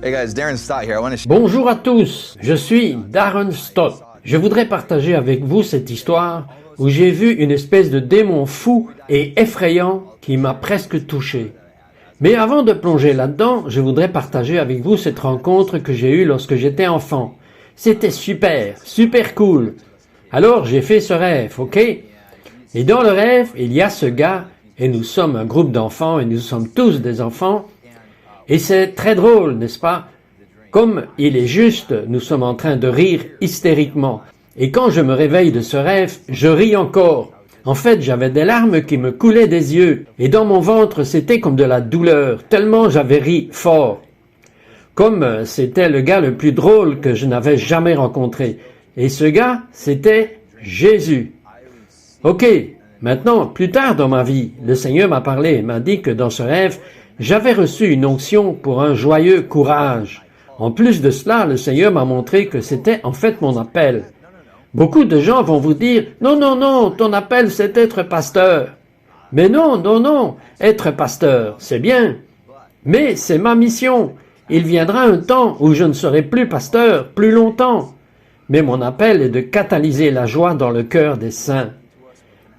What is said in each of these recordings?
Hey guys, Darren Stott here. Bonjour à tous, je suis Darren Stott. Je voudrais partager avec vous cette histoire où j'ai vu une espèce de démon fou et effrayant qui m'a presque touché. Mais avant de plonger là-dedans, je voudrais partager avec vous cette rencontre que j'ai eue lorsque j'étais enfant. C'était super cool. Alors j'ai fait ce rêve, ok? Et dans le rêve, il y a ce gars, et nous sommes un groupe d'enfants, et nous sommes tous des enfants, et c'est très drôle, n'est-ce pas? Comme il est juste, nous sommes en train de rire hystériquement. Et quand je me réveille de ce rêve, je ris encore. En fait, j'avais des larmes qui me coulaient des yeux, et dans mon ventre, c'était comme de la douleur, tellement j'avais ri fort. Comme c'était le gars le plus drôle que je n'avais jamais rencontré. Et ce gars, c'était Jésus. Ok, maintenant, plus tard dans ma vie, le Seigneur m'a parlé et m'a dit que dans ce rêve, j'avais reçu une onction pour un joyeux courage. En plus de cela, le Seigneur m'a montré que c'était en fait mon appel. Beaucoup de gens vont vous dire « Non, ton appel c'est être pasteur. » Mais non, être pasteur, c'est bien. Mais c'est ma mission. Il viendra un temps où je ne serai plus pasteur, plus longtemps. Mais mon appel est de catalyser la joie dans le cœur des saints.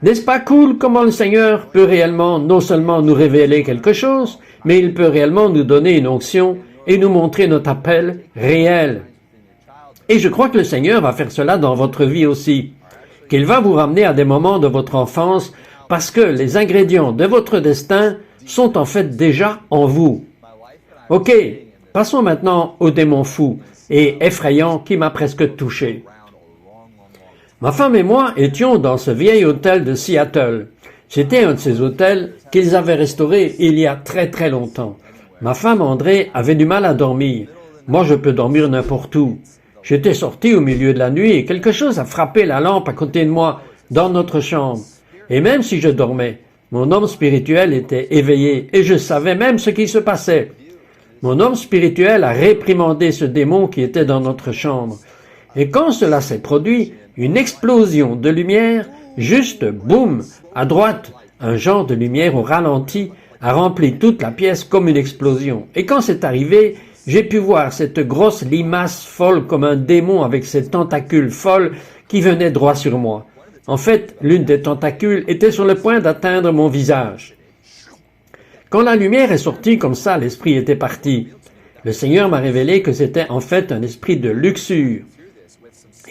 N'est-ce pas cool comment le Seigneur peut réellement non seulement nous révéler quelque chose, mais il peut réellement nous donner une onction et nous montrer notre appel réel. Et je crois que le Seigneur va faire cela dans votre vie aussi, qu'il va vous ramener à des moments de votre enfance parce que les ingrédients de votre destin sont en fait déjà en vous. Ok, passons maintenant au démon fou et effrayant qui m'a presque touché. Ma femme et moi étions dans ce vieil hôtel de Seattle. C'était un de ces hôtels qu'ils avaient restauré il y a très longtemps. Ma femme André avait du mal à dormir. Moi, je peux dormir n'importe où. J'étais sorti au milieu de la nuit et quelque chose a frappé la lampe à côté de moi, dans notre chambre. Et même si je dormais, mon homme spirituel était éveillé et je savais même ce qui se passait. Mon homme spirituel a réprimandé ce démon qui était dans notre chambre. Et quand cela s'est produit, une explosion de lumière, juste boum, à droite, un genre de lumière au ralenti, a rempli toute la pièce comme une explosion. Et quand c'est arrivé, j'ai pu voir cette grosse limace folle comme un démon avec ses tentacules folles qui venait droit sur moi. En fait, l'une des tentacules était sur le point d'atteindre mon visage. Quand la lumière est sortie comme ça, l'esprit était parti. Le Seigneur m'a révélé que c'était en fait un esprit de luxure.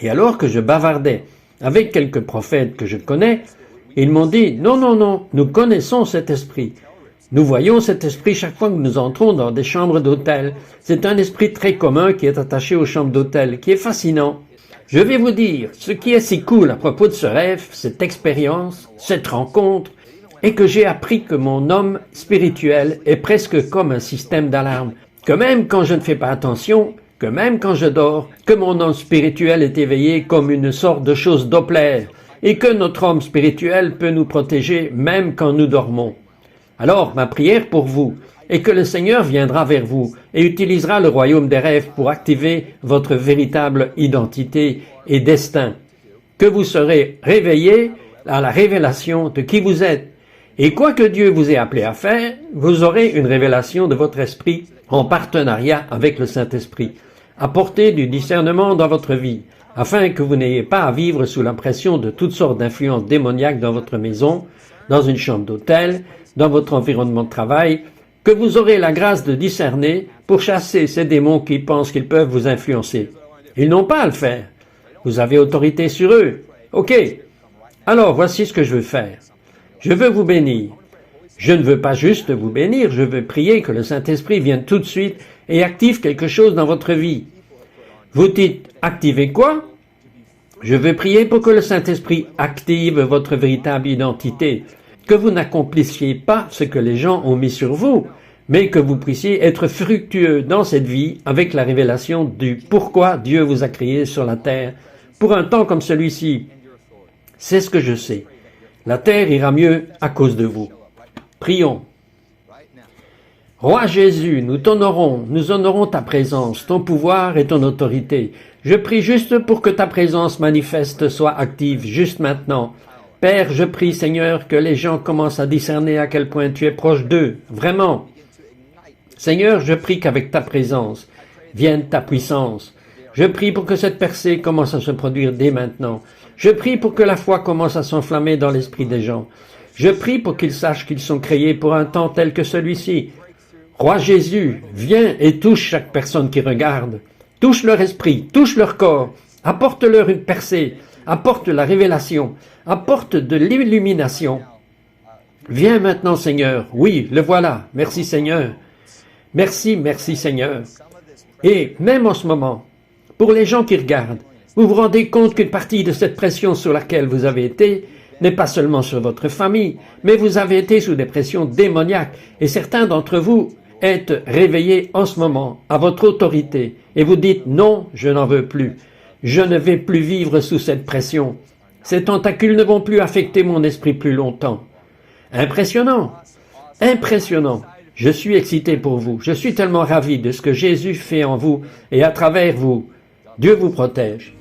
Et alors que je bavardais avec quelques prophètes que je connais, ils m'ont dit « Non, nous connaissons cet esprit. Nous voyons cet esprit chaque fois que nous entrons dans des chambres d'hôtel. C'est un esprit très commun qui est attaché aux chambres d'hôtel, qui est fascinant. Je vais vous dire, ce qui est si cool à propos de ce rêve, cette expérience, cette rencontre, est que j'ai appris que mon homme spirituel est presque comme un système d'alarme. Que même quand je ne fais pas attention, que même quand je dors, que mon homme spirituel est éveillé comme une sorte de chose Doppler, et que notre homme spirituel peut nous protéger même quand nous dormons. Alors, ma prière pour vous est que le Seigneur viendra vers vous et utilisera le royaume des rêves pour activer votre véritable identité et destin, que vous serez réveillés à la révélation de qui vous êtes. Et quoi que Dieu vous ait appelé à faire, vous aurez une révélation de votre esprit en partenariat avec le Saint-Esprit. Apportez du discernement dans votre vie, afin que vous n'ayez pas à vivre sous la pression de toutes sortes d'influences démoniaques dans votre maison, dans une chambre d'hôtel, dans votre environnement de travail, que vous aurez la grâce de discerner pour chasser ces démons qui pensent qu'ils peuvent vous influencer. Ils n'ont pas à le faire. Vous avez autorité sur eux. Ok. Alors, voici ce que je veux faire. Je veux vous bénir. Je ne veux pas juste vous bénir, je veux prier que le Saint-Esprit vienne tout de suite et active quelque chose dans votre vie. Vous dites, activez quoi? Je veux prier pour que le Saint-Esprit active votre véritable identité, que vous n'accomplissiez pas ce que les gens ont mis sur vous, mais que vous puissiez être fructueux dans cette vie avec la révélation du pourquoi Dieu vous a créé sur la terre pour un temps comme celui-ci. C'est ce que je sais. La terre ira mieux à cause de vous. Prions. Roi Jésus, nous honorons ta présence, ton pouvoir et ton autorité. Je prie juste pour que ta présence manifeste soit active juste maintenant. Père, je prie, Seigneur, que les gens commencent à discerner à quel point tu es proche d'eux, vraiment. Seigneur, je prie qu'avec ta présence vienne ta puissance. Je prie pour que cette percée commence à se produire dès maintenant. Je prie pour que la foi commence à s'enflammer dans l'esprit des gens. Je prie pour qu'ils sachent qu'ils sont créés pour un temps tel que celui-ci. Roi Jésus, viens et touche chaque personne qui regarde. Touche leur esprit, touche leur corps. Apporte-leur une percée, apporte la révélation, apporte de l'illumination. Viens maintenant, Seigneur. Oui, le voilà. Merci, Seigneur. Merci, merci, Seigneur. Et même en ce moment, pour les gens qui regardent, vous vous rendez compte qu'une partie de cette pression sur laquelle vous avez été n'est pas seulement sur votre famille, mais vous avez été sous des pressions démoniaques et certains d'entre vous êtes réveillés en ce moment à votre autorité et vous dites non, je n'en veux plus. Je ne vais plus vivre sous cette pression. Ces tentacules ne vont plus affecter mon esprit plus longtemps. Impressionnant, impressionnant. Je suis excité pour vous. Je suis tellement ravi de ce que Jésus fait en vous et à travers vous. Dieu vous protège.